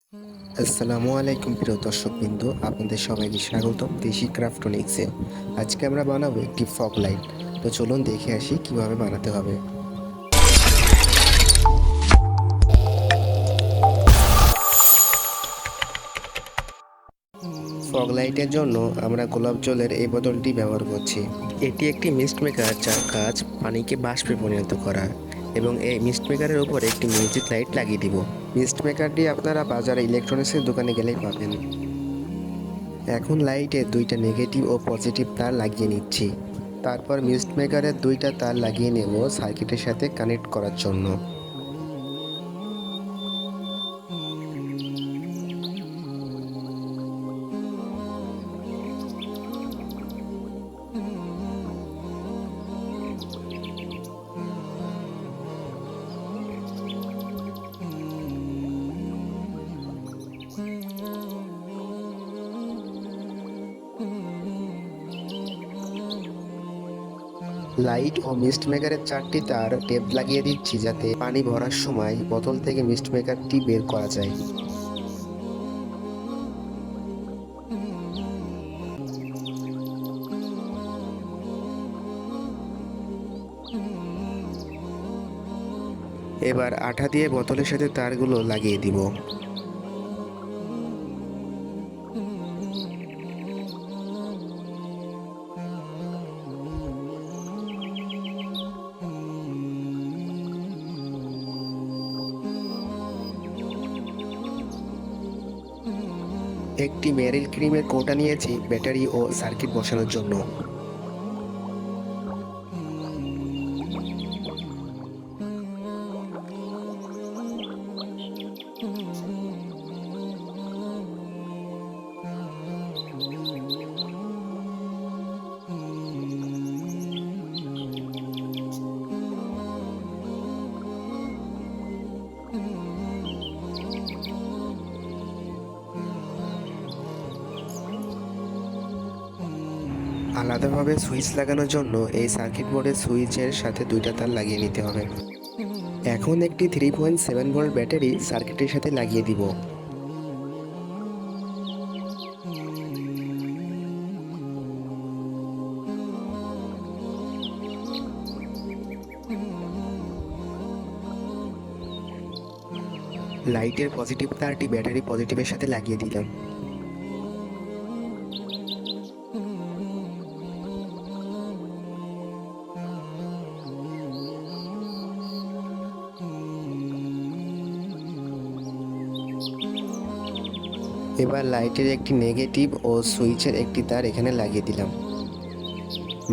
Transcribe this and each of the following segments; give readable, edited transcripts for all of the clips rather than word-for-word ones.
আসসালামু আলাইকুম প্রিয় দর্শকবৃন্দ, আপনাদের সবাইকে স্বাগতম দেশি ক্রাফটনিক্সে। আজকে আমরা বানাবো একটি ফগ লাইট। তো চলুন দেখে আসি কিভাবে বানাতে হবে। ফগ লাইটের জন্য আমরা গোলাপ জলের এই বোতলটি ব্যবহার করছি। এটি একটি মিস্ট মেকার যার কাজ পানিকে বাষ্পে পরিণত করা, এবং এই মিস্ট মেকারের উপরে একটি মিউজিক লাইট লাগিয়ে দিব। মিস্ট মেকারটি আপনারা বাজারে ইলেকট্রনিক্সের দোকানে গেলেই পাবেন। এখন লাইটে দুইটা নেগেটিভ ও পজিটিভ তার লাগিয়ে নিচ্ছি। তারপর মিস্ট মেকারের দুইটা তার লাগিয়ে নেব সার্কিটের সাথে কানেক্ট করার জন্য। লাইট ও মিস্ট মেকারের চারটি তার টেপ লাগিয়ে দিচ্ছি যাতে পানি ভরার সময় বোতল থেকে মিস্ট মেকারটি বের করা যায়। এবার আঠা দিয়ে বোতলের সাথে তারগুলো লাগিয়ে দিব। একটি মেরিল ক্রিমের কৌটা নিয়েছি ব্যাটারি ও সার্কিট বসানোর জন্য। আলাদাভাবে সুইচ লাগানোর জন্য এই সার্কিট বোর্ডের সুইচের সাথে দুইটা তার লাগিয়ে নিতে হবে। এখন একটি 3.7 ভোল্ট ব্যাটারি সার্কিটের সাথে লাগিয়ে দিব। লাইটের পজিটিভ তারটি ব্যাটারি পজিটিভের সাথে লাগিয়ে দিলাম। এবার লাইটের একটি নেগেটিভ ও সুইচের একটি তার এখানে লাগিয়ে দিলাম।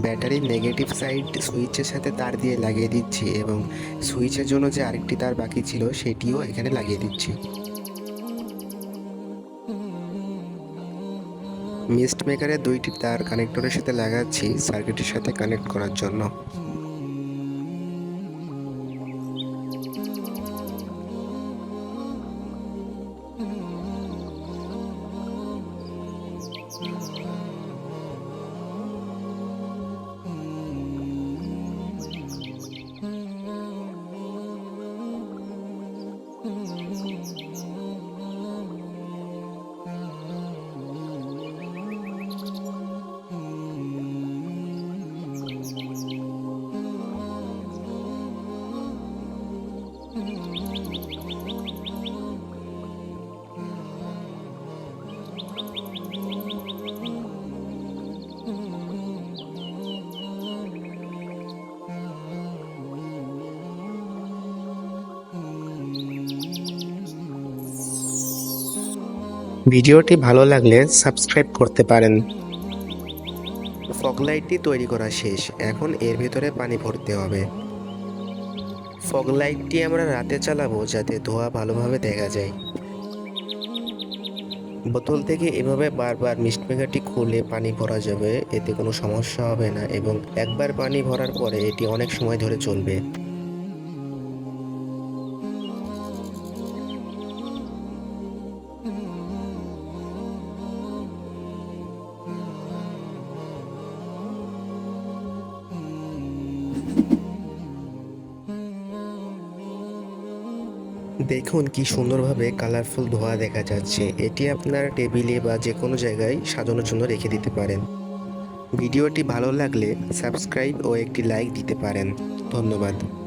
ব্যাটারির নেগেটিভ সাইড সুইচের সাথে তার দিয়ে লাগিয়ে দিচ্ছি এবং সুইচের জন্য যে আরেকটি তার বাকি ছিল সেটিও এখানে লাগিয়ে দিচ্ছি। মিস্ট মেকারের দুইটি তার কানেক্টরের সাথে লাগাচ্ছি সার্কিটের সাথে কানেক্ট করার জন্য। ভিডিওটি ভালো লাগলে সাবস্ক্রাইব করতে পারেন। ফগ লাইটটি তৈরি করা শেষ, এখন এর ভিতরে পানি ভরতে হবে। ফগ লাইটটি আমরা রাতে চালাবো যাতে ধোঁয়া ভালোভাবে দেখা যায়। বোতল থেকে এভাবে বারবার মিস্ট মেকারটি খুলে পানি ভরা যাবে, এতে কোনো সমস্যা হবে না এবং একবার পানি ভরার পরে এটি অনেক সময় ধরে চলবে। দেখুন কি সুন্দরভাবে কালারফুল ধোঁয়া দেখা যাচ্ছে। এটি আপনার টেবিলে বা যে কোনো জায়গায় সাজানোর জন্য রেখে দিতে পারেন। ভিডিওটি ভালো লাগলে সাবস্ক্রাইব ও একটি লাইক দিতে পারেন। ধন্যবাদ।